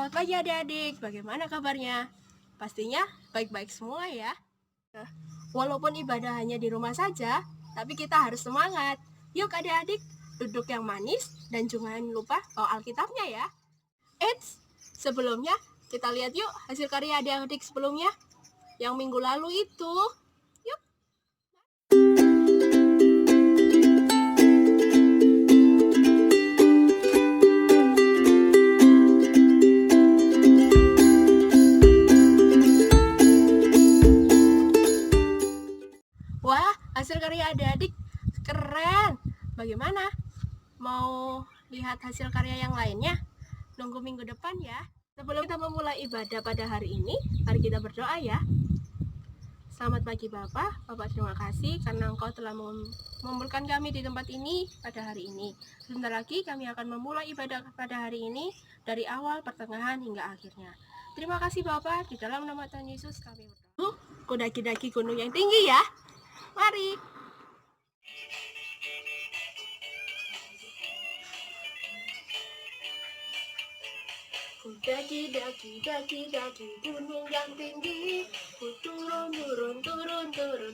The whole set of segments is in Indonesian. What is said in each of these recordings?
Selamat pagi adik-adik, bagaimana kabarnya? Pastinya baik-baik semua ya. Walaupun ibadah hanya di rumah saja, tapi kita harus semangat. Yuk adik-adik, duduk yang manis dan jangan lupa bawa Alkitabnya ya. Eits, sebelumnya kita lihat yuk hasil karya adik-adik sebelumnya. Yang minggu lalu itu. Yuk. Wah, hasil karya adik-adik keren. Bagaimana? Mau lihat hasil karya yang lainnya? Nunggu minggu depan ya. Sebelum kita memulai ibadah pada hari ini, mari kita berdoa ya. Selamat pagi Bapak. Bapak terima kasih karena Engkau telah mengumpulkan kami di tempat ini pada hari ini. Sebentar lagi kami akan memulai ibadah pada hari ini dari awal, pertengahan hingga akhirnya. Terima kasih Bapak, di dalam nama Tuhan Yesus kami berdoa. Kudaki-daki gunung yang tinggi ya. Mari. Daki gunung yang tinggi, ku turun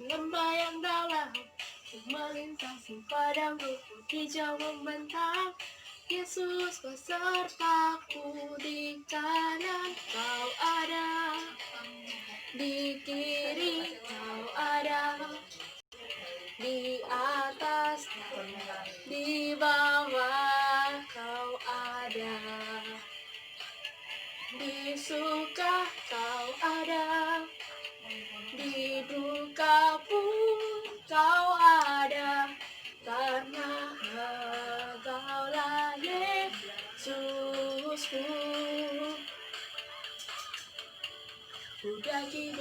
lembah yang dalam, ku melintasi padang rumput hijau membentang. Yesus besertaku, di kanan kau ada, di kiri kau ada, di atas, di bawah kau ada. Di suka kau ada, di duka pun kau ada, karena Engkaulah Yesusku. Ku daki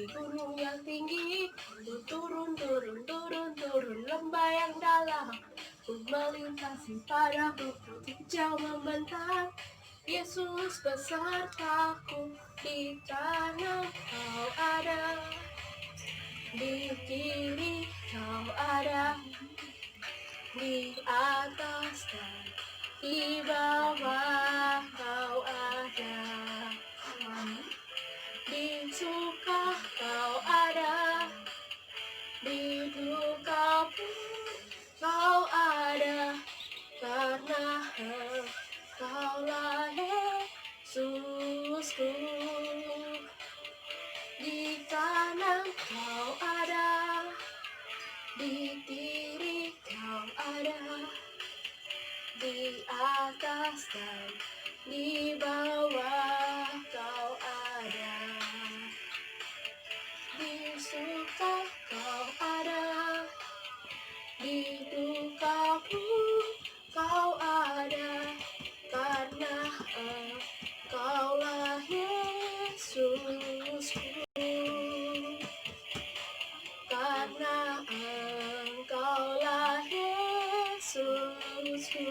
gunung yang tinggi, ku turun lembah yang dalam, ku melintasi padang rumput hijau membentang. Yesus besertaku, di kanan kau ada, di kiri kau ada, di atas dan di bawah kau ada. Di suka kau ada, di duka pun kau ada, karena Engkaulah Yesusku. Di kanan kau ada, di kiri kau ada, di atas dan di bawah kau ada. Di suka kau ada, di duka pun kau ada, karena Engkaulah Yesusku. Karena Engkaulah Yesusku.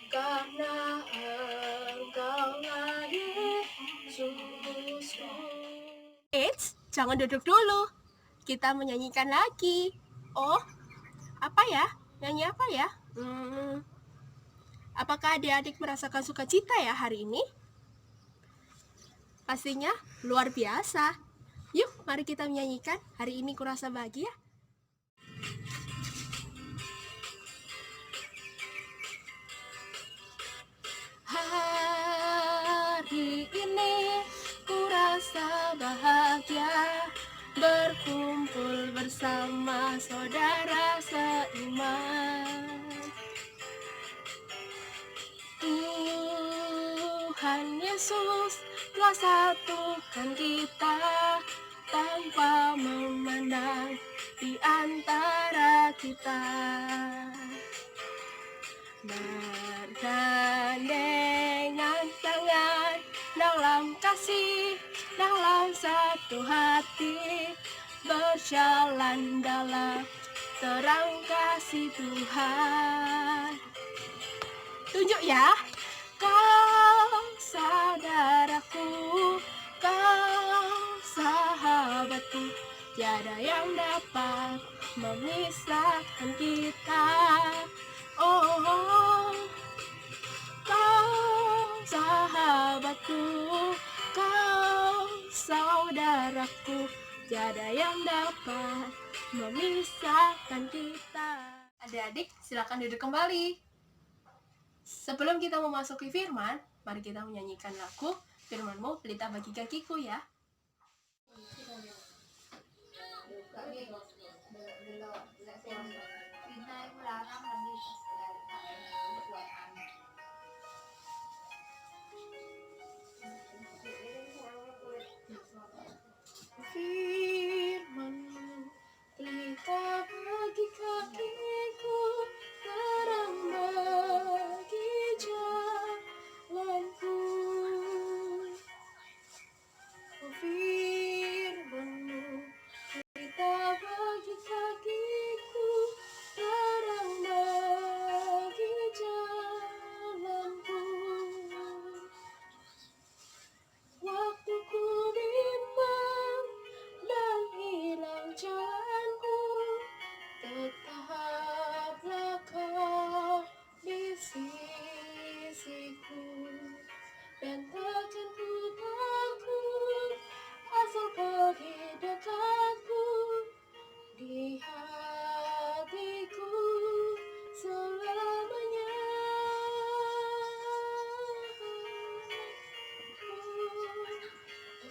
Karena Engkaulah Yesusku. Eits, jangan duduk dulu. Kita menyanyikan lagi. Oh, apa ya? Nyanyi apa ya? Apakah adik-adik merasakan sukacita ya hari ini? Pastinya luar biasa. Yuk, mari kita menyanyikan Hari Ini Kurasa Bahagia. Hari ini kurasa bahagia, berkumpul bersama saudara seiman. Tuhan Yesus telah satukan kita tanpa memandang di antara kita. Bergandengan tangan dalam kasih, dalam satu hati, berjalan dalam terang kasih Tuhan. Tunjuk ya. Kau saudaraku, kau sahabatku, tiada yang dapat memisahkan kita. Oh, gerakku, tiada yang dapat memisahkan kita. Adik-adik, silakan duduk kembali. Sebelum kita memasuki firman, mari kita menyanyikan lagu Firman-Mu Pelita Bagi Kakiku ya. Firman-Mu pelita bagi kakiku, terang bagi jalanku. Firman-Mu pelita bagi kakiku, terang bagi jalanku. Waktu ku bimbang dan hilang jalanku, tetaplah Kau di sisiku, dan takkan ku takut asal Kau di dekatku, di hatiku selamanya.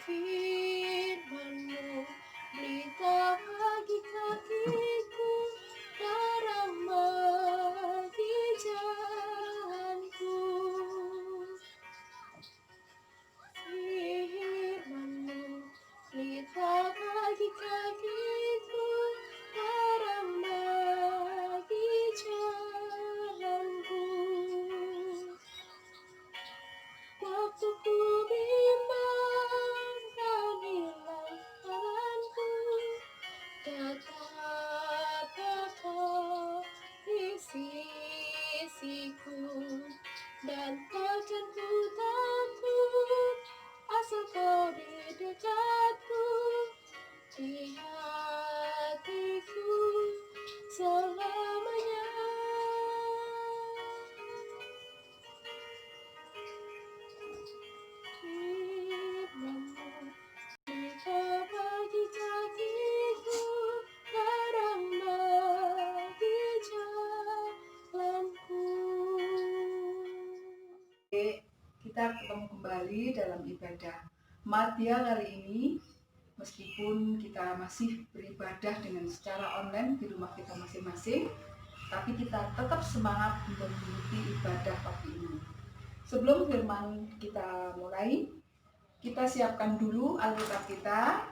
Firman-Mu pelita bagi kakiku, terang bagi jalanku. Firman-Mu pelita bagi kakiku, terang bagi jalanku. Waktu ku bimbang dan hilang jalanku, tetaplah Kau di sisiku, dan takkan ku takut asal Kau di dekatku, di hatiku selamanya. Firman-Mu pelita bagi kakiku, terang bagi jalanku. Kita ketemu kembali dalam ibadah Madya kali ini. Meskipun kita masih beribadah dengan secara online di rumah kita masing-masing, tapi kita tetap semangat untuk mengikuti ibadah pagi ini. Sebelum firman kita mulai, kita siapkan dulu Alkitab kita.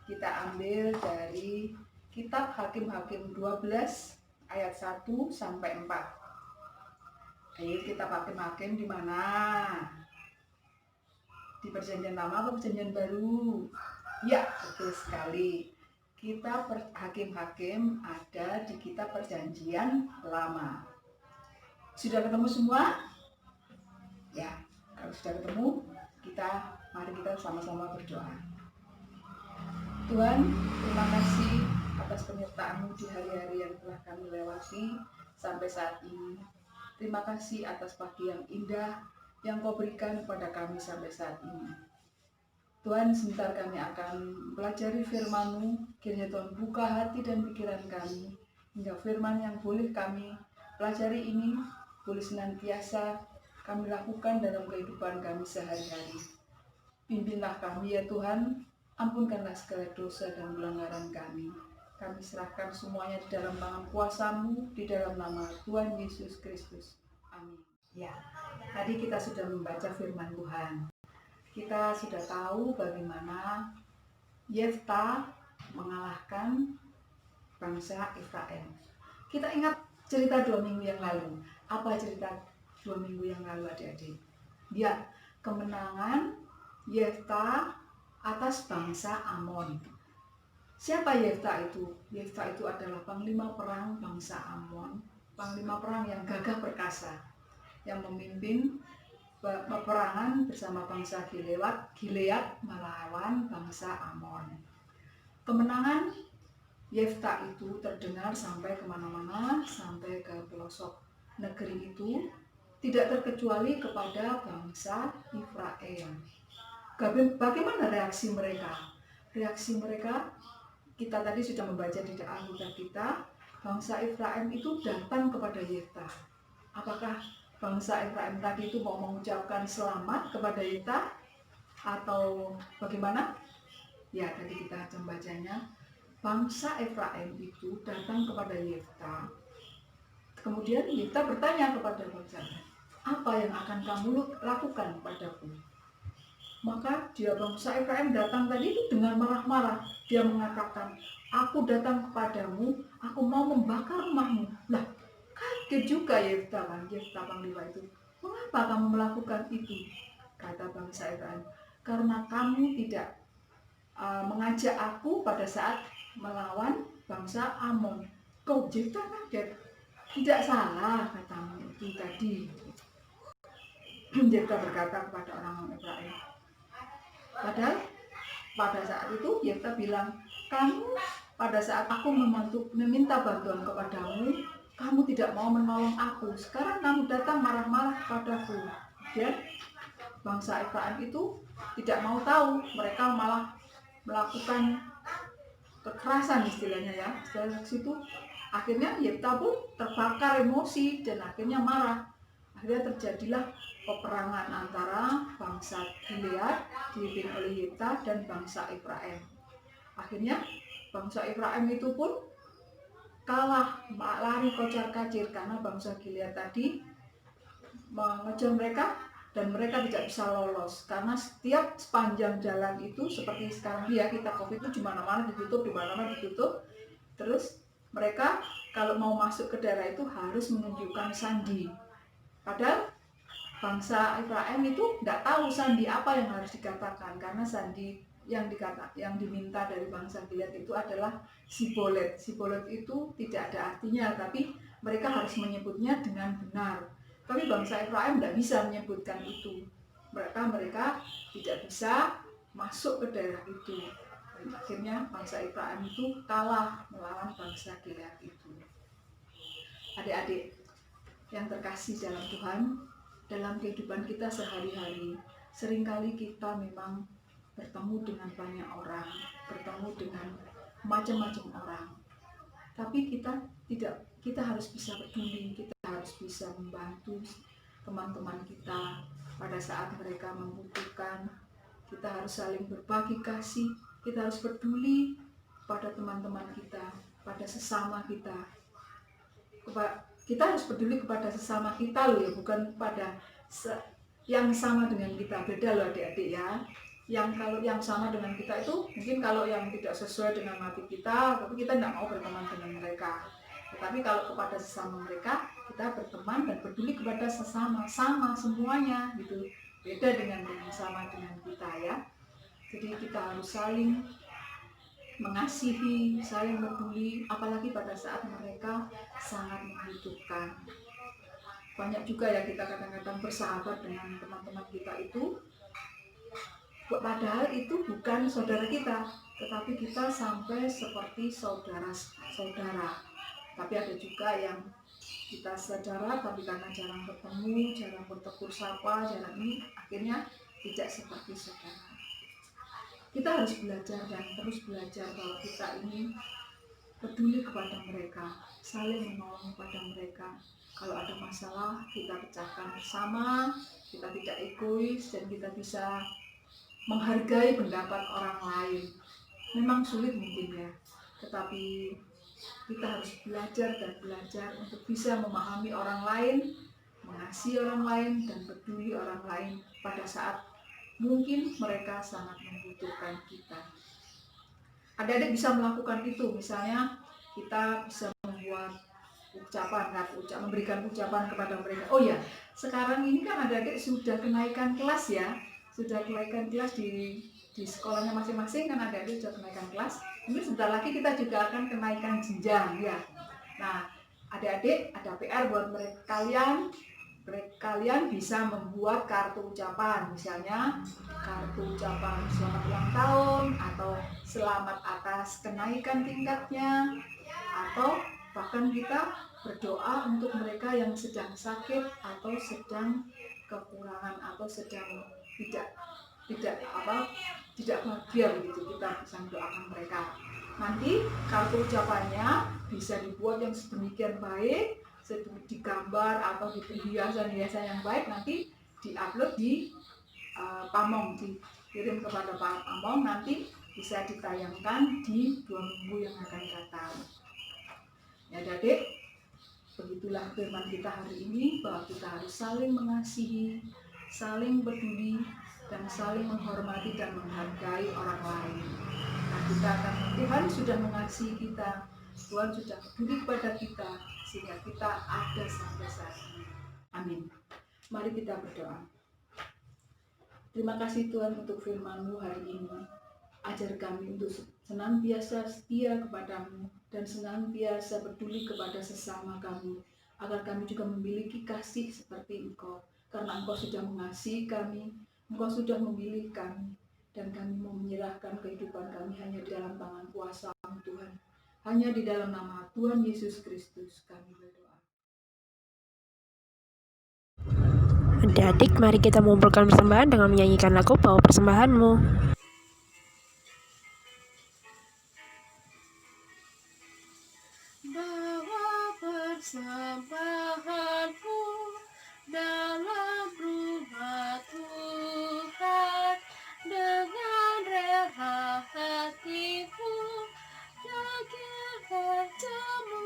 Kita ambil dari kitab Hakim-Hakim 12 ayat 1 sampai 4. Ayo kitab Hakim-Hakim di mana? Di Perjanjian Lama atau Perjanjian Baru? Ya, betul sekali. Kitab Hakim-Hakim ada di kitab Perjanjian Lama. Sudah ketemu semua? Ya, kalau sudah ketemu, mari kita sama-sama berdoa. Tuhan, terima kasih atas penyertaan-Mu di hari-hari yang telah kami lewati sampai saat ini. Terima kasih atas pagi yang indah yang Kau berikan kepada kami sampai saat ini. Tuhan, sebentar kami akan pelajari firman-Mu. Kiranya Tuhan buka hati dan pikiran kami, hingga firman yang boleh kami pelajari ini boleh senantiasa kami lakukan dalam kehidupan kami sehari-hari. Pimpinlah kami ya Tuhan, ampunkanlah segala dosa dan pelanggaran kami. Kami serahkan semuanya di dalam tangan kuasa-Mu, di dalam nama Tuhan Yesus Kristus. Amin. Ya, tadi kita sudah membaca firman Tuhan. Kita sudah tahu bagaimana Yefta mengalahkan bangsa Israel. Kita ingat cerita 2 minggu yang lalu. Apa cerita 2 minggu yang lalu, adik-adik? Ya, kemenangan Yefta atas bangsa Amon. Siapa Yefta itu? Yefta itu adalah panglima perang bangsa Amon, panglima perang yang gagah perkasa, yang memimpin peperangan bersama bangsa Gilead melawan bangsa Amon. Kemenangan Yefta itu terdengar sampai kemana-mana, sampai ke pelosok negeri itu, tidak terkecuali kepada bangsa Ifraim. Bagaimana reaksi mereka? reaksi mereka. Kita tadi sudah membaca di Alkitab kita, bangsa Efraim itu datang kepada Yefta. Apakah bangsa Efraim tadi itu mau mengucapkan selamat kepada Yefta atau bagaimana? Ya, tadi kita membacanya, bangsa Efraim itu datang kepada Yefta. Kemudian Yefta bertanya kepada bangsa, apa yang akan kamu lakukan padaku? Maka dia bangsa Efraim datang tadi itu dengan marah-marah. Dia mengatakan, aku datang kepadamu, aku mau membakar rumahmu. Lah, kaget juga Yefta kan, Yefta panglima itu. Mengapa kamu melakukan itu? Kata bangsa Efraim, karena kamu tidak mengajak aku pada saat melawan bangsa Amon. Kau Yefta kaget. Tidak salah katamu itu tadi. Yefta berkata kepada orang Efraim. Padahal pada saat itu Yefta bilang, kamu pada saat aku meminta bantuan kepadamu, kamu tidak mau menolong aku. Sekarang kamu datang marah-marah kepadaku. Dan bangsa Efraim itu tidak mau tahu, mereka malah melakukan kekerasan istilahnya ya. Dari situ akhirnya Yefta pun terbakar emosi dan akhirnya marah. Akhirnya terjadilah peperangan antara bangsa Gilead dipimpin oleh Yefta dan bangsa Efraim. Akhirnya bangsa Efraim itu pun kalah, lari kocar-kacir karena bangsa Gilead tadi mengejar mereka dan mereka tidak bisa lolos karena setiap sepanjang jalan itu seperti sekarang ya, kita Covid itu di mana-mana ditutup. Terus mereka kalau mau masuk ke daerah itu harus menunjukkan sandi. Padahal bangsa Efraim itu tidak tahu sandi apa yang harus dikatakan, karena sandi yang diminta dari bangsa Gilead itu adalah sibolet. Sibolet itu tidak ada artinya, tapi mereka harus menyebutnya dengan benar. Tapi bangsa Efraim tidak bisa menyebutkan itu. Mereka tidak bisa masuk ke daerah itu. Dan akhirnya bangsa Efraim itu kalah melawan bangsa Gilead itu. Adik-adik yang terkasih dalam Tuhan, dalam kehidupan kita sehari-hari, seringkali kita memang bertemu dengan banyak orang, bertemu dengan macam-macam orang. Tapi kita harus bisa peduli, kita harus bisa membantu teman-teman kita pada saat mereka membutuhkan. Kita harus saling berbagi kasih, kita harus peduli pada teman-teman kita, pada sesama kita. Kita harus peduli kepada sesama kita loh ya, bukan pada yang sama dengan kita. Beda loh adik-adik ya. Kalau yang sama dengan kita itu mungkin kalau yang tidak sesuai dengan hati kita, tapi kita tidak mau berteman dengan mereka. Tetapi kalau kepada sesama mereka, kita berteman dan peduli kepada sesama, sama semuanya gitu. Beda dengan sama dengan kita ya. Jadi kita harus saling mengasihi, saling peduli, apalagi pada saat mereka sangat membutuhkan. Banyak juga ya kita kadang-kadang bersahabat dengan teman-teman kita itu, padahal itu bukan saudara kita, tetapi kita sampai seperti saudara-saudara. Tapi ada juga yang kita saudara, tapi karena jarang bertemu, jarang bertegur sapa, jarang ini, akhirnya tidak seperti saudara. Kita harus belajar dan terus belajar bahwa kita ini peduli kepada mereka, saling menolong kepada mereka. Kalau ada masalah, kita pecahkan bersama, kita tidak egois, dan kita bisa menghargai pendapat orang lain. Memang sulit mungkin ya, tetapi kita harus belajar dan belajar untuk bisa memahami orang lain, mengasihi orang lain, dan peduli orang lain pada saat mungkin mereka sangat membutuhkan kita. Adik-adik bisa melakukan itu, misalnya kita bisa membuat ucapan, memberikan ucapan kepada mereka. Oh ya, sekarang ini kan adik-adik sudah kenaikan kelas ya, sudah kenaikan kelas di sekolahnya masing-masing kan, adik-adik sudah kenaikan kelas. Ini sebentar lagi kita juga akan kenaikan jenjang ya. Nah, adik-adik ada PR buat kalian bisa membuat kartu ucapan, misalnya kartu ucapan selamat ulang tahun, atau selamat atas kenaikan tingkatnya, atau bahkan kita berdoa untuk mereka yang sedang sakit atau sedang kekurangan atau sedang tidak tidak bahagia begitu. Kita bisa mendoakan mereka. Nanti kartu ucapannya bisa dibuat yang sedemikian baik, digambar atau di hiasan-hiasan yang baik, nanti diupload di Pamong, dikirim kepada Pamong, nanti bisa ditayangkan di 2 minggu yang akan datang. Ya adik, begitulah firman kita hari ini, bahwa kita harus saling mengasihi, saling peduli, dan saling menghormati dan menghargai orang lain. Nah, Tuhan sudah mengasihi kita, Tuhan sudah peduli kepada kita, sehingga kita ada sampai saat ini. Amin. Mari kita berdoa. Terima kasih Tuhan untuk firman-Mu hari ini. Ajar kami untuk senantiasa setia kepadamu dan senantiasa peduli kepada sesama kami, agar kami juga memiliki kasih seperti Engkau, karena Engkau sudah mengasihi kami, Engkau sudah memilih kami, dan kami mau menyerahkan kehidupan kami hanya di dalam tangan kuasa-Mu Tuhan. Hanya di dalam nama Tuhan Yesus Kristus kami berdoa. Adik-adik, mari kita mengumpulkan persembahan dengan menyanyikan lagu Bawa Persembahanmu. Bawa persembahanmu dalam rumah Tuhan, dengan rela hatimu daging temu.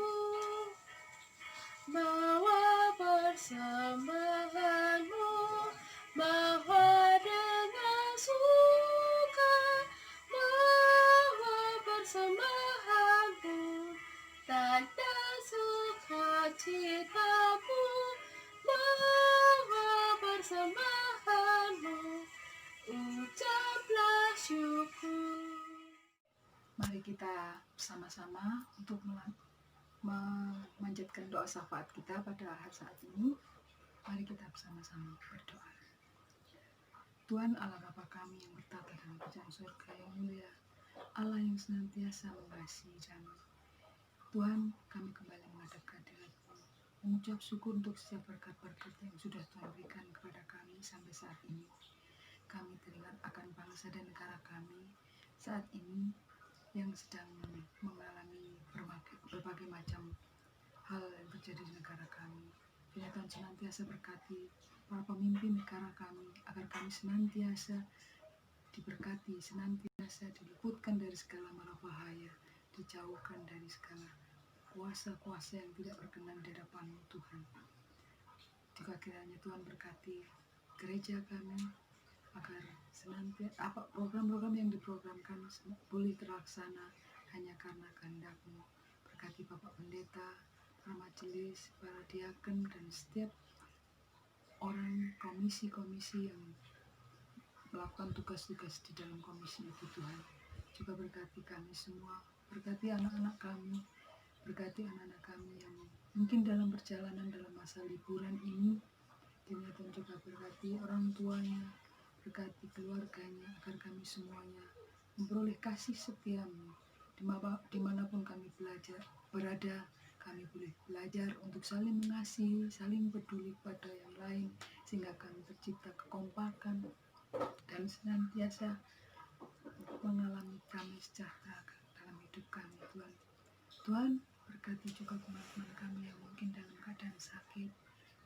Bawa persembahanmu, bawa dengan suka, bawa persembahanmu, tanda sukacitamu, bawa persembahanmu, ucaplah syukur. Mari kita sama-sama untuk memanjatkan doa syafaat kita pada saat ini. Mari kita bersama-sama berdoa. Tuhan Allah Bapa kami yang bertata dalam kerajaan surga yang mulia, Allah yang senantiasa mengasihi kami. Tuhan, kami kembali menghadap kehadirat-Mu, mengucap syukur untuk setiap berkat-berkat yang sudah Tuhan berikan kepada kami sampai saat ini. Kami teringat akan bangsa dan negara kami saat ini yang sedang mengalami berbagai macam hal yang terjadi di negara kami. Biar Tuhan senantiasa berkati para pemimpin negara kami, agar kami senantiasa diberkati, senantiasa diluputkan dari segala mara bahaya, dijauhkan dari segala kuasa-kuasa yang tidak berkenan di hadapan-Mu Tuhan. Juga kiranya Tuhan berkati gereja kami, agar senantiasa program-program yang diprogramkan boleh terlaksana hanya karena kehendak-Mu. Berkati Bapak Pendeta, para majelis, para diaken, dan setiap orang komisi-komisi yang melakukan tugas-tugas di dalam komisi itu Tuhan. Juga berkati kami semua, berkati anak-anak kami, berkati anak-anak kami yang mungkin dalam perjalanan dalam masa liburan ini. Tuhan juga berkati orang tuanya, berkati keluarganya, agar kami semuanya memperoleh kasih setia-Mu. Dimanapun kami berada, kami boleh belajar untuk saling mengasihi, saling peduli pada yang lain, sehingga kami tercipta kekompakan dan senantiasa mengalami damai sejahtera dalam hidup kami, Tuhan. Tuhan, berkati juga teman-teman kami yang mungkin dalam keadaan sakit.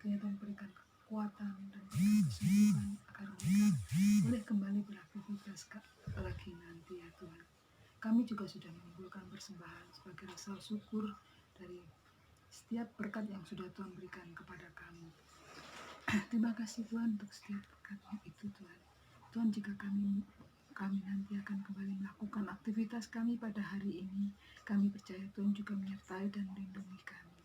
Tuhan berikan kekuatan dan kesembuhan agar mereka boleh kembali beraktivitas lagi nanti ya Tuhan. Kami juga sudah mengumpulkan persembahan sebagai rasa syukur dari setiap berkat yang sudah Tuhan berikan kepada kami. Terima kasih Tuhan untuk setiap berkat itu Tuhan. Tuhan, jika kami nanti akan kembali melakukan aktivitas kami pada hari ini, kami percaya Tuhan juga menyertai dan melindungi kami.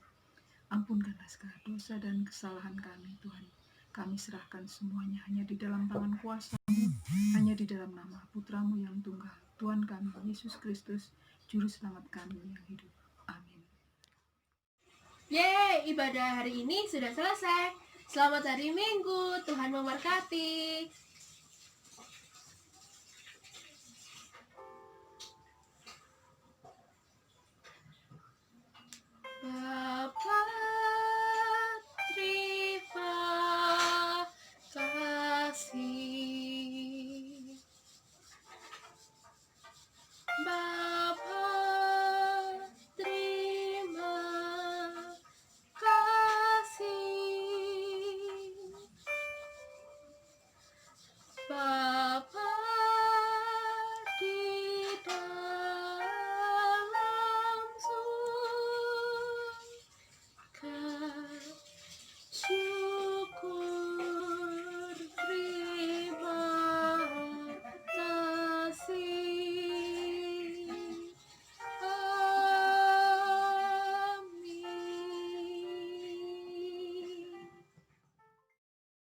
Ampunkanlah segala dosa dan kesalahan kami Tuhan. Kami serahkan semuanya hanya di dalam tangan kuasa-Mu, hanya di dalam nama Putra-Mu yang tunggal, Tuhan kami Yesus Kristus, Juru Selamat kami yang hidup. Amin. Yeay, ibadah hari ini sudah selesai. Selamat hari Minggu, Tuhan memberkati.